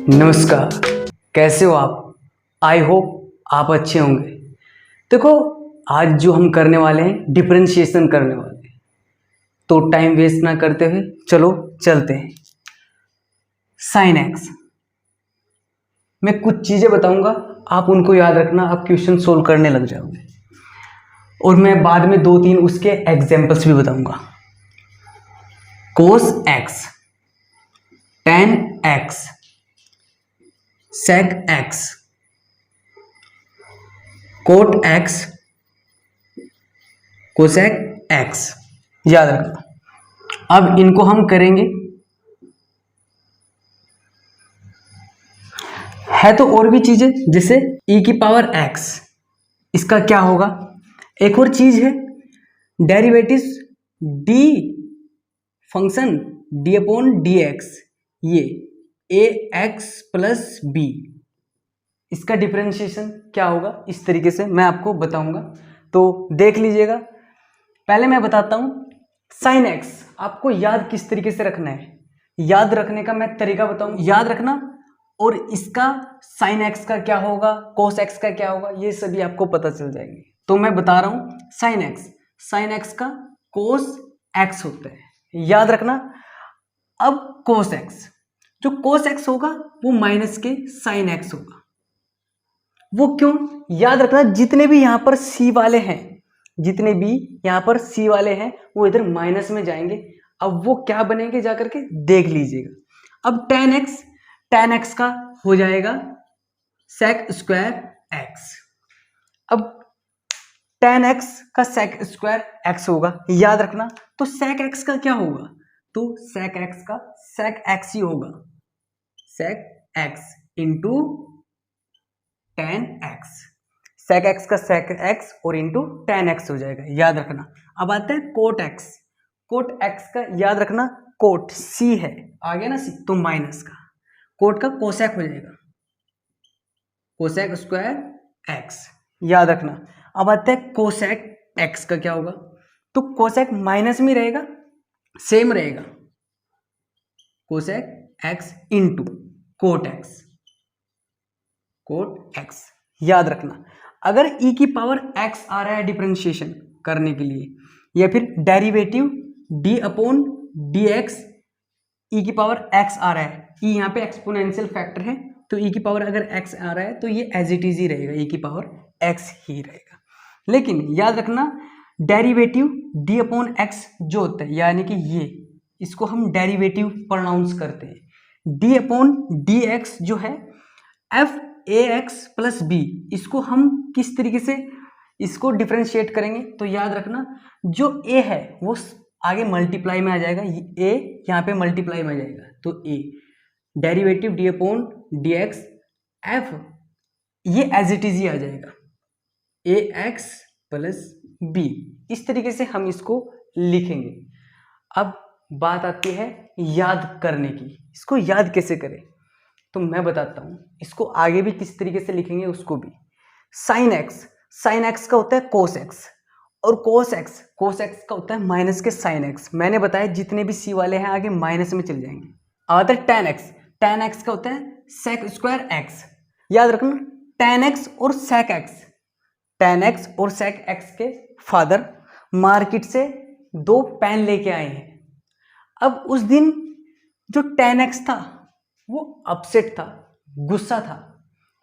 नमस्कार। कैसे हो आप? आई होप आप अच्छे होंगे। देखो, आज जो हम करने वाले हैं डिफरेंशिएशन करने वाले हैं, तो टाइम वेस्ट ना करते हुए चलो चलते हैं। साइन एक्स, मैं कुछ चीज़ें बताऊंगा, आप उनको याद रखना, आप क्वेश्चन सोल्व करने लग जाओगे। और मैं बाद में 2-3 उसके एग्जाम्पल्स भी बताऊंगा। Cos x, tan x, sec x, cot x, cosec x, याद रखना। अब इनको हम करेंगे। है तो और भी चीजें, जैसे e की पावर x, इसका क्या होगा। एक और चीज है derivative d function d upon d x, ये ax प्लस बी, इसका डिफरेंशिएशन क्या होगा, इस तरीके से मैं आपको बताऊंगा, तो देख लीजिएगा। पहले मैं बताता हूं साइन एक्स आपको याद किस तरीके से रखना है। याद रखने का मैं तरीका बताऊं, याद रखना। और इसका साइन एक्स का क्या होगा, कोस एक्स का क्या होगा, ये सभी आपको पता चल जाएंगे। तो मैं बता रहा हूं साइन एक्स का कोस एक्स होता है, याद रखना। अब कोस एक्स, जो कोस एक्स होगा वो माइनस के साइन एक्स होगा। वो क्यों, याद रखना, जितने भी यहां पर सी वाले हैं, जितने भी यहां पर सी वाले हैं वो इधर माइनस में जाएंगे। अब वो क्या बनेंगे जाकर के देख लीजिएगा। अब टेन एक्स का हो जाएगा सेक स्क्वायर एक्स। अब टेन एक्स का सेक स्क्वायर एक्स होगा, याद रखना। तो सेक एक्स का क्या होगा, तो सेक एक्स का सेक एक्स ही होगा, sec x into tan x. Sec x का सेक एक्स और इंटू टेन एक्स हो जाएगा, याद रखना। अब आता है कोट एक्स का, याद रखना, कोट सी है, आ गया ना सी, तो माइनस का कोट का कोसेक हो जाएगा, कोसेक स्क्वायर एक्स, याद रखना। अब आता है कोसेक एक्स का क्या होगा, तो कोसेक माइनस में रहेगा, सेम रहेगा, cosec x into cot x, याद रखना। अगर e की पावर x आ रहा है डिफरेंशिएशन करने के लिए, या फिर derivative d upon d x, e की पावर x आ रहा है, e यहाँ पे एक्सपोनेंशियल फैक्टर है, तो e की पावर अगर x आ रहा है तो ये एज इट इज ही रहेगा, e की पावर x ही रहेगा। लेकिन याद रखना, डेरिवेटिव d अपॉन x जो होता है, यानी कि ये, इसको हम डेरिवेटिव प्रोनाउंस करते हैं। d अपॉन डी एक्स जो है f ए एक्स प्लस बी, इसको हम किस तरीके से इसको डिफरेंशिएट करेंगे, तो याद रखना, जो a है वो आगे मल्टीप्लाई में आ जाएगा, a यहाँ पे मल्टीप्लाई में आ जाएगा, तो a derivative d upon d x f, ये एज इट इज ही आ जाएगा, ए एक्स प्लस बी। इस तरीके से हम इसको लिखेंगे। अब बात आती है याद करने की, इसको याद कैसे करें, तो मैं बताता हूं, इसको आगे भी किस तरीके से लिखेंगे उसको भी। साइन एक्स का होता है कोस एक्स, और कोस एक्स का होता है माइनस के साइन एक्स। मैंने बताया जितने भी सी वाले हैं आगे माइनस में चल जाएंगे। आता है टेन एक्स का होता है सेक स्क्वायर एक्स, याद रखना। टेन एक्स और सेक एक्स के फादर मार्केट से 2 पेन लेके आए हैं। अब उस दिन जो टेन एक्स था वो अपसेट था, गुस्सा था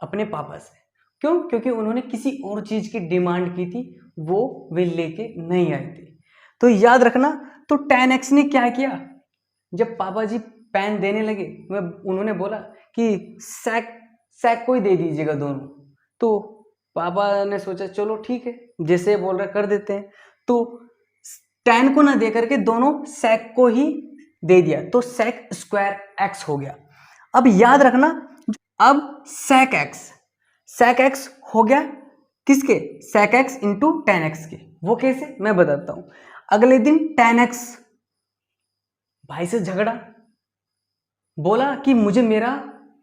अपने पापा से। क्यों, क्योंकि उन्होंने किसी और चीज की डिमांड की थी, वो वे लेके नहीं आए थे। तो याद रखना, तो टेन एक्स ने क्या किया, जब पापा जी पेन देने लगे, उन्होंने बोला कि सेक को ही दे दीजिएगा दोनों। तो पापा ने सोचा चलो ठीक है, जैसे बोल रहे कर देते हैं। तो टेन को ना दे करके दोनों सेक को ही दे दिया, तो सेक स्क्वायर एक्स हो गया। अब याद रखना, अब सेक एक्स हो गया किसके, sec x into tan x के। वो कैसे, मैं बताता हूं। अगले दिन टेन एक्स भाई से झगड़ा, बोला कि मुझे मेरा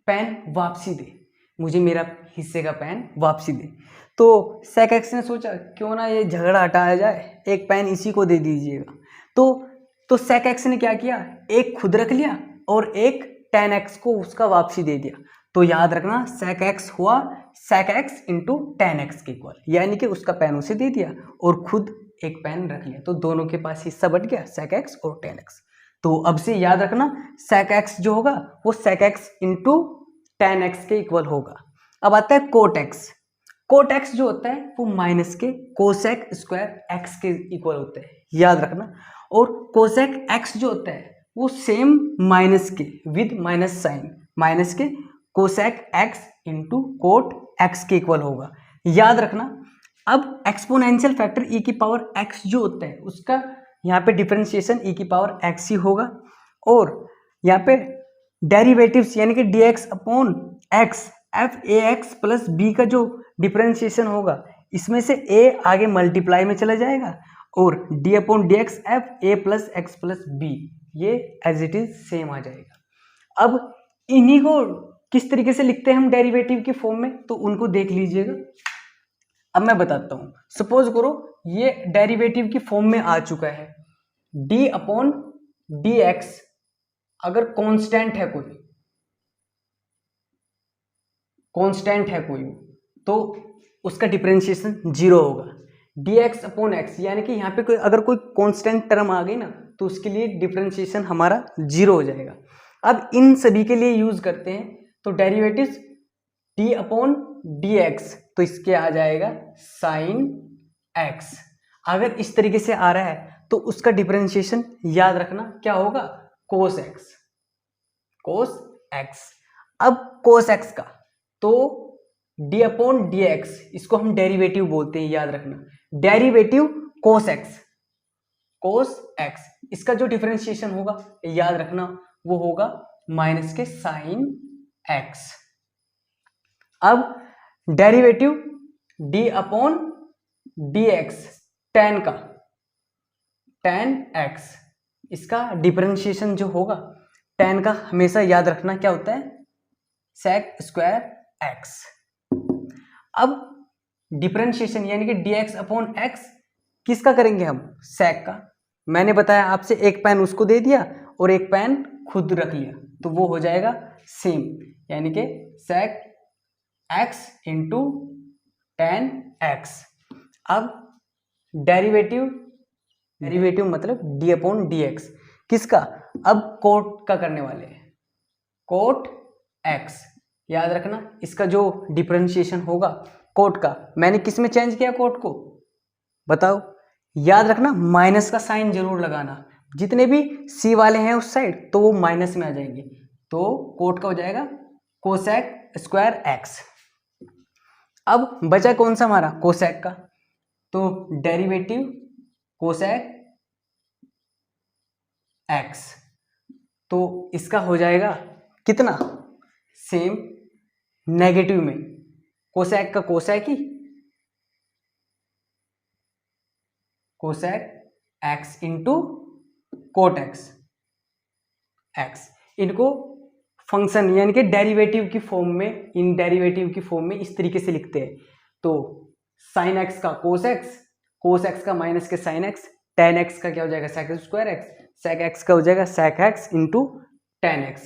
पेन वापसी दे, मुझे मेरा हिस्से का पेन वापसी दे। तो सेक एक्स ने सोचा क्यों ना ये झगड़ा हटाया जाए, एक पेन इसी को दे दीजिएगा। तो सेक एक्स ने क्या किया, एक खुद रख लिया और एक tan x को उसका वापसी दे दिया, तो याद रखना sec x हुआ sec x into tan x के इक्वल, यानी कि उसका पेन उसे दे दिया और खुद एक पेन रख लिया, तो दोनों के पास हिस्सा बट गया sec x और tan x। तो अब से याद रखना sec x जो होगा वो sec x into tan x के इक्वल होगा। अब आता है cot x। cot x जो होता है वो माइनस के cosec स्क्वायर x के इक्वल होता है, याद रखना। और cosec x जो होता है वो सेम माइनस के विद माइनस साइन, माइनस के cosec x into cot x के इक्वल होगा, याद रखना। अब एक्सपोनेंशियल फैक्टर e की पावर x जो होता है उसका यहाँ पे डिफरेंशिएशन e की पावर x ही होगा, और यहाँ पे डेरिवेटिव्स यानी कि dx upon x f a x plus b का जो डिफरेंशिएशन होगा इसमें से a आगे मल्टीप्लाई में चला जाएगा और d upon d x f a plus x plus b ये एज इट इज सेम आ जाएगा। अब इन्हीं को किस तरीके से लिखते हैं हम डेरिवेटिव की फॉर्म में, तो उनको देख लीजिएगा। अब मैं बताता हूं, सपोज करो ये डेरिवेटिव की फॉर्म में आ चुका है, d अपॉन डी एक्स अगर कांस्टेंट है कोई तो उसका डिफरेंशिएशन 0 होगा। dx अपॉन एक्स यानी कि यहाँ पे अगर कोई कांस्टेंट टर्म आ गई ना तो उसके लिए डिफरेंशिएशन हमारा 0 हो जाएगा। अब इन सभी के लिए यूज करते हैं, तो derivatives d upon d x तो इसके आ जाएगा साइन x। अगर इस तरीके से आ रहा है तो उसका डिफरेंशिएशन याद रखना क्या होगा, cos x। अब cos x का तो d अपॉन डी एक्स इसको हम डेरिवेटिव बोलते हैं, याद रखना डेरिवेटिव cos x इसका जो डिफरेंशिएशन होगा याद रखना वो होगा माइनस के साइन x। अब derivative d upon d x ten x इसका डिफरेंशिएशन जो होगा tan का हमेशा याद रखना क्या होता है, sec स्क्वायर x। अब डिफरेंशिएशन यानी कि dx अपॉन x किसका करेंगे हम, sec का। मैंने बताया आपसे एक पेन उसको दे दिया और एक पेन खुद रख लिया तो वो हो जाएगा सेम, यानी कि sec x into tan x। अब डेरिवेटिव मतलब d अपॉन डी एक्स किसका, अब कोट का करने वाले हैं, कोट x याद रखना इसका जो डिफरेंशिएशन होगा कोट का, मैंने किस में चेंज किया कोट को बताओ, याद रखना माइनस का साइन जरूर लगाना, जितने भी c वाले हैं उस साइड तो वो माइनस में आ जाएंगे, तो कोट का हो जाएगा कोसेक स्क्वायर x। अब बचा कौन सा हमारा, कोसेक का, तो डेरिवेटिव कोसेक x तो इसका हो जाएगा कितना, सेम नेगेटिव में कोसेक का कोसेक ही, cosec x into cot x। इनको फंक्शन यानी कि डेरिवेटिव की फॉर्म में, इन डेरिवेटिव की फॉर्म में इस तरीके से लिखते हैं, तो साइन x का कोस x का माइनस के साइन x, tan x का क्या हो जाएगा sec square x, sec x का हो जाएगा sec x into tan x,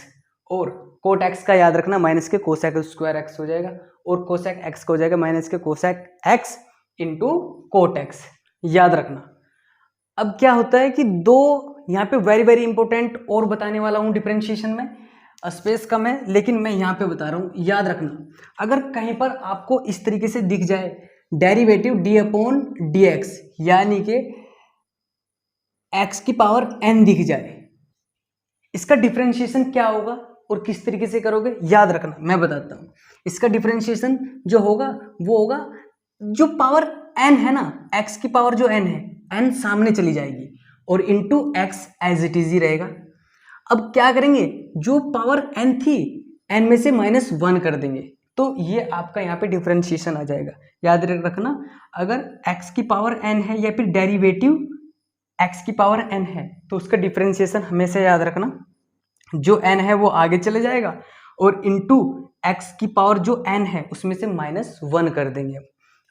और कोट x का याद रखना माइनस के कोसेक स्क्वायर x हो जाएगा, और कोसेक x का हो जाएगा माइनस के cosec x into cot x, याद रखना। अब क्या होता है कि दो यहाँ पे वेरी वेरी इंपॉर्टेंट और बताने वाला हूँ डिफरेंशिएशन में, स्पेस कम है लेकिन मैं यहाँ पे बता रहा हूँ, याद रखना। अगर कहीं पर आपको इस तरीके से दिख जाए derivative d upon d x यानी कि x की पावर n दिख जाए, इसका डिफरेंशिएशन क्या होगा और किस तरीके से करोगे याद रखना, मैं बताता हूँ। इसका डिफरेंशिएशन जो होगा वो होगा, जो पावर n है ना, x की पावर जो n है, n सामने चली जाएगी और into x as it is ही रहेगा। अब क्या करेंगे, जो पावर n थी n में से -1 कर देंगे, तो ये आपका यहाँ पे डिफरेंशिएशन आ जाएगा। याद रखना अगर x की पावर n है या फिर डेरिवेटिव x की पावर n है तो उसका डिफरेंशिएशन हमेशा याद रखना, जो n है वो आगे चले जाएगा और इंटू x की पावर जो n है उसमें से -1 कर देंगे।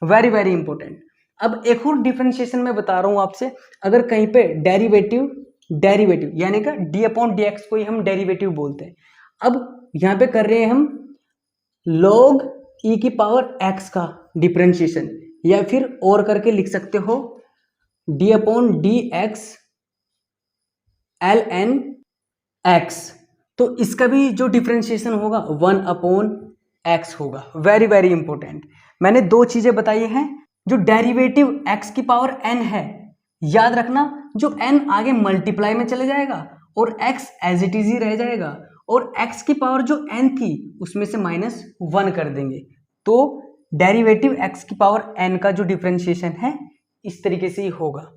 Very very important. अब एक और डिफरेंशिएशन मैं बता रहा हूँ आपसे, अगर कहीं पे डेरिवेटिव यानी कि d अपॉन डी एक्स को ही हम डेरिवेटिव बोलते हैं, अब यहाँ पे कर रहे हैं हम log e की पावर x का डिफरेंशिएशन, या फिर और करके लिख सकते हो d upon d x l n x. तो इसका भी जो डिफरेंशिएशन होगा 1 अपॉन एक्स होगा। Very very important. मैंने दो चीजें बताई हैं। जो डेरिवेटिव x की पावर n है, याद रखना जो n आगे मल्टीप्लाई में चले जाएगा और x एज इट इज ही रह जाएगा, और x की पावर जो n थी उसमें से -1 कर देंगे। तो डेरिवेटिव x की पावर n का जो डिफरेंशिएशन है इस तरीके से ही होगा।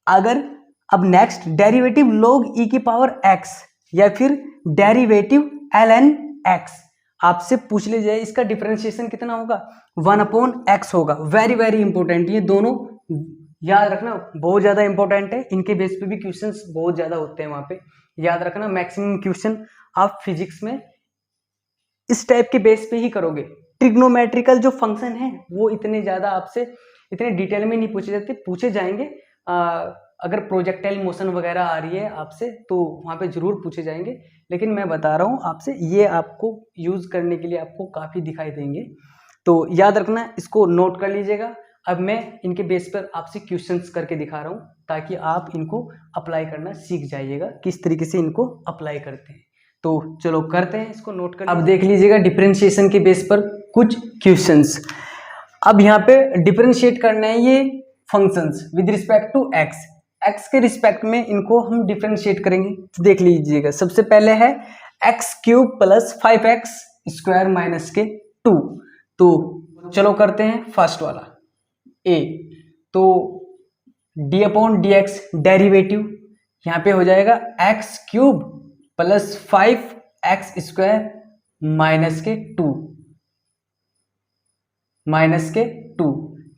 अगर अब नेक्स्ट डेरिवेटिव log e की पावर x या फिर डेरिवेटिव ln x आपसे पूछ ले जाए, इसका डिफरेंशिएशन कितना होगा? 1 अपॉन x होगा। वेरी वेरी इंपॉर्टेंट, ये दोनों याद रखना, बहुत ज्यादा इंपॉर्टेंट है। इनके बेस पे भी क्वेश्चंस बहुत ज्यादा होते हैं वहां पे, याद रखना। मैक्सिमम क्वेश्चन आप फिजिक्स में इस टाइप के बेस पे ही करोगे। ट्रिग्नोमेट्रिकल जो फंक्शन है वो इतने ज्यादा आपसे इतने डिटेल में नहीं पूछे जाते, पूछे जाएंगे अगर प्रोजेक्टाइल मोशन वगैरह आ रही है आपसे तो वहाँ पे जरूर पूछे जाएंगे, लेकिन मैं बता रहा हूँ आपसे, ये आपको यूज करने के लिए आपको काफ़ी दिखाई देंगे। तो याद रखना, इसको नोट कर लीजिएगा। अब मैं इनके बेस पर आपसे क्वेश्चंस करके दिखा रहा हूँ ताकि आप इनको अप्लाई करना सीख जाइएगा, किस तरीके से इनको अप्लाई करते हैं। तो चलो करते हैं, इसको नोट कर। अब देख लीजिएगा डिफरेंशिएशन के बेस पर कुछ क्वेश्चंस। अब यहाँ पे डिफरेंशिएट करना है ये functions with respect to x. X के रिस्पेक्ट में इनको हम डिफरेंशिएट करेंगे। तो देख लीजिएगा, सबसे पहले है x cube plus 5x square minus के 2। तो चलो करते हैं फर्स्ट वाला ए। तो D upon d x derivative यहाँ पे हो जाएगा x cube plus 5x square minus के 2।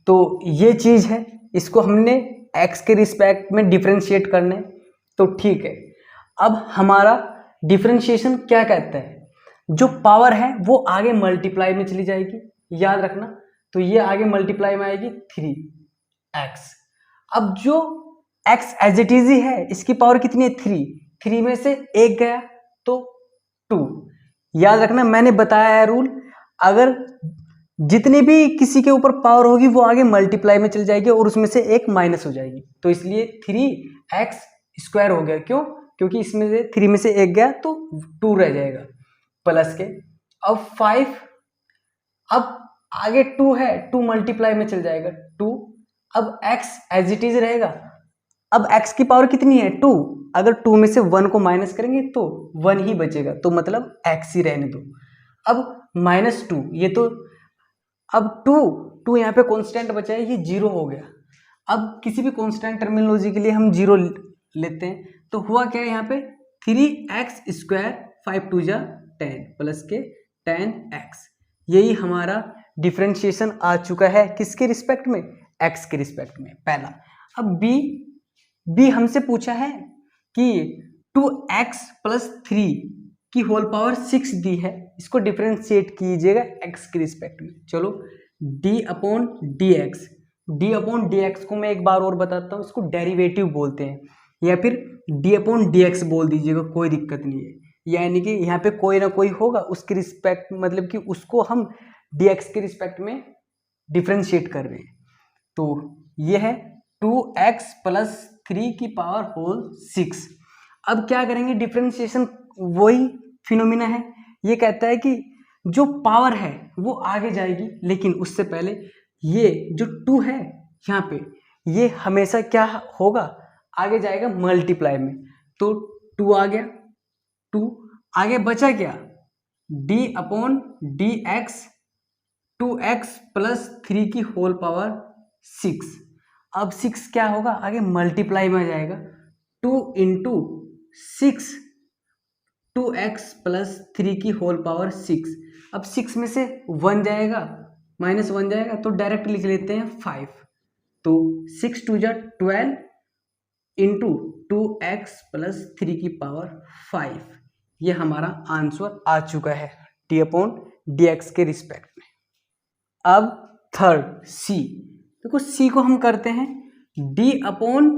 तो ये चीज है, इसको हमने x के रिस्पेक्ट में डिफरेंशिएट करना है। तो ठीक है, अब हमारा डिफरेंशिएशन क्या कहता है? जो पावर है वो आगे मल्टीप्लाई में चली जाएगी, याद रखना। तो ये आगे मल्टीप्लाई में आएगी 3x। अब जो x एज इट इज ही है, इसकी पावर कितनी है? 3 में से 1 गया तो 2। याद रखना, मैंने बताया है रूल, अगर जितनी भी किसी के ऊपर पावर होगी वो आगे मल्टीप्लाई में चल जाएगी और उसमें से एक माइनस हो जाएगी। तो इसलिए 3x स्क्वायर हो गया। क्यों? क्योंकि इसमें से 3 में से 1 गया तो 2 रह जाएगा प्लस के। अब 5, अब आगे 2 है, 2 मल्टीप्लाई में चल जाएगा 2। अब x एज इट इज रहेगा। अब x की पावर कितनी है? 2। अगर 2 में से 1 को माइनस करेंगे तो 1 ही बचेगा, तो मतलब x ही रहने दो। अब -2, ये तो अब 2 यहाँ पे कांस्टेंट बचा है, ये 0 हो गया। अब किसी भी कांस्टेंट टर्मिनोलॉजी के लिए हम 0 लेते हैं। तो हुआ क्या है यहाँ पे? 3x स्क्वायर 5 2 जा 10 प्लस के 10x। यही हमारा डिफरेंशिएशन आ चुका है किसके रिस्पेक्ट में? x के रिस्पेक्ट में, पहला। अब b हमसे पूछा है कि 2x प्लस 3 की होल पावर 6 दी है, इसको डिफरेंशिएट कीजिएगा x के रिस्पेक्ट में। चलो d अपॉन डी एक्स को मैं एक बार और बताता हूँ, इसको डेरिवेटिव बोलते हैं, या फिर d अपॉन डी एक्स बोल दीजिएगा, कोई दिक्कत नहीं है। यानी कि यहाँ पे कोई ना कोई होगा उसके रिस्पेक्ट, मतलब कि उसको हम dx के रिस्पेक्ट में डिफरेंशिएट कर रहे हैं। तो ये है 2x प्लस 3 की पावर होल 6। अब क्या करेंगे? डिफरेंशिएशन वही फिनोमिना है, ये कहता है कि जो पावर है वो आगे जाएगी, लेकिन उससे पहले ये जो 2 है यहाँ पे, ये हमेशा क्या होगा? आगे जाएगा मल्टीप्लाई में। तो 2 आ गया, 2 आगे बचा क्या? d upon d x 2x plus 3 की होल पावर 6। अब 6 क्या होगा? आगे मल्टीप्लाई में आ जाएगा, 2 इंटू 6 2x प्लस 3 की होल पावर 6। अब 6 में से 1 जाएगा, -1 जाएगा, तो डायरेक्ट लिख लेते हैं 5। तो 6 2 जा 12 इंटू 2x प्लस 3 की पावर 5। ये हमारा आंसर आ चुका है d अपॉन डी एक्स के रिस्पेक्ट में। अब थर्ड c, देखो c को हम करते हैं d अपॉन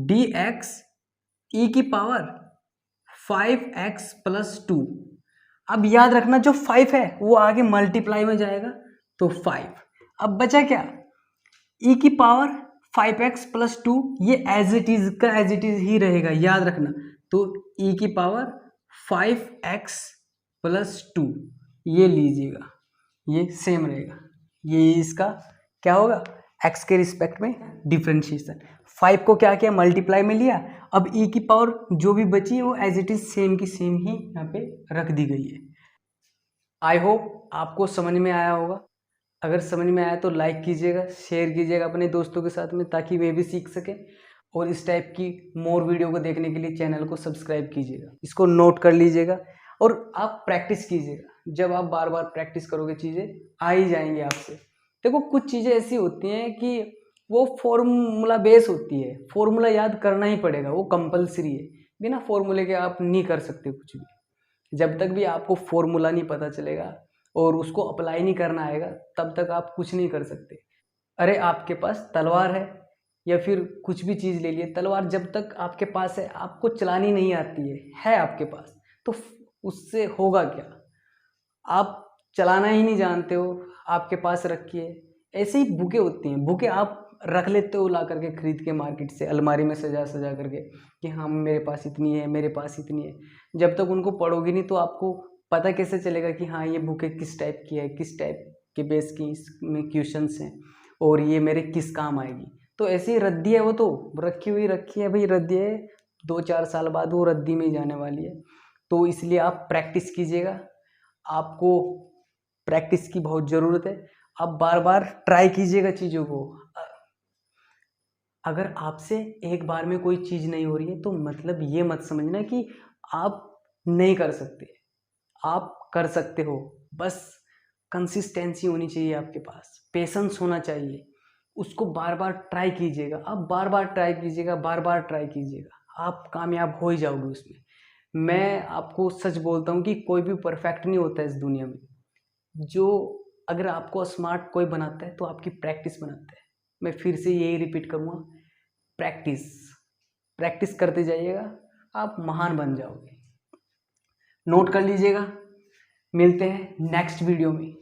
डी एक्स ई की पावर 5x प्लस 2 अब याद रखना जो 5 है वो आगे मल्टीप्लाई में जाएगा तो 5। अब बचा क्या, ई की पावर 5x प्लस 2, ये एज इट इज का एज इट इज ही रहेगा, याद रखना। तो ई की पावर 5x प्लस 2 ये लीजिएगा, ये सेम रहेगा, ये इसका क्या होगा, x के रिस्पेक्ट में डिफ्रेंशिएशन। 5 को क्या किया, मल्टीप्लाई में लिया। अब ई की पावर जो भी बची है वो एज इट इज सेम की सेम ही यहाँ पे रख दी गई है। आई होप आपको समझ में आया होगा। अगर समझ में आया तो लाइक कीजिएगा, शेयर कीजिएगा अपने दोस्तों के साथ में, ताकि वे भी सीख सकें। और इस टाइप की मोर वीडियो को देखने के लिए चैनल को सब्सक्राइब कीजिएगा, इसको नोट कर लीजिएगा और आप प्रैक्टिस कीजिएगा। जब आप बार बार प्रैक्टिस करोगे चीज़ें आ ही जाएंगी आपसे। देखो कुछ चीज़ें ऐसी होती हैं कि वो फॉर्मूला बेस होती है, फॉर्मूला याद करना ही पड़ेगा, वो कंपलसरी है। बिना फॉर्मूले के आप नहीं कर सकते कुछ भी। जब तक भी आपको फॉर्मूला नहीं पता चलेगा और उसको अप्लाई नहीं करना आएगा तब तक आप कुछ नहीं कर सकते। अरे आपके पास तलवार है या फिर कुछ भी चीज़ ले लिए, तलवार जब तक आपके पास है, आपको चलानी नहीं आती है आपके पास, तो उससे होगा क्या, आप चलाना ही नहीं जानते हो, आपके पास रखिए। ऐसे ही बुकें होती हैं, बुकें आप रख लेते हो ला करके खरीद के मार्केट से, अलमारी में सजा सजा करके कि हाँ मेरे पास इतनी है, मेरे पास इतनी है। जब तक उनको पढ़ोगे नहीं तो आपको पता कैसे चलेगा कि हाँ ये बुकें किस टाइप की है, किस टाइप के बेस की इसमें क्वेश्चंस हैं और ये मेरे किस काम आएगी। तो ऐसी रद्दी है, वो तो रखी है भाई, रद्दी है, 2-4 साल बाद वो रद्दी में ही जाने वाली है। तो इसलिए आप प्रैक्टिस कीजिएगा, आपको प्रैक्टिस की बहुत ज़रूरत है। आप बार बार ट्राई कीजिएगा चीज़ों को। अगर आपसे एक बार में कोई चीज़ नहीं हो रही है तो मतलब ये मत समझना कि आप नहीं कर सकते, आप कर सकते हो। बस कंसिस्टेंसी होनी चाहिए आपके पास, पेशेंस होना चाहिए, उसको बार बार ट्राई कीजिएगा। आप बार बार ट्राई कीजिएगा, बार बार ट्राई कीजिएगा, आप कामयाब हो ही जाओगे उसमें। मैं आपको सच बोलता हूँ कि कोई भी परफेक्ट नहीं होता इस दुनिया में। जो अगर आपको स्मार्ट कोई बनाता है तो आपकी प्रैक्टिस बनाता है। मैं फिर से यही रिपीट करूँगा, प्रैक्टिस प्रैक्टिस करते जाइएगा, आप महान बन जाओगे। नोट कर लीजिएगा। मिलते हैं नेक्स्ट वीडियो में।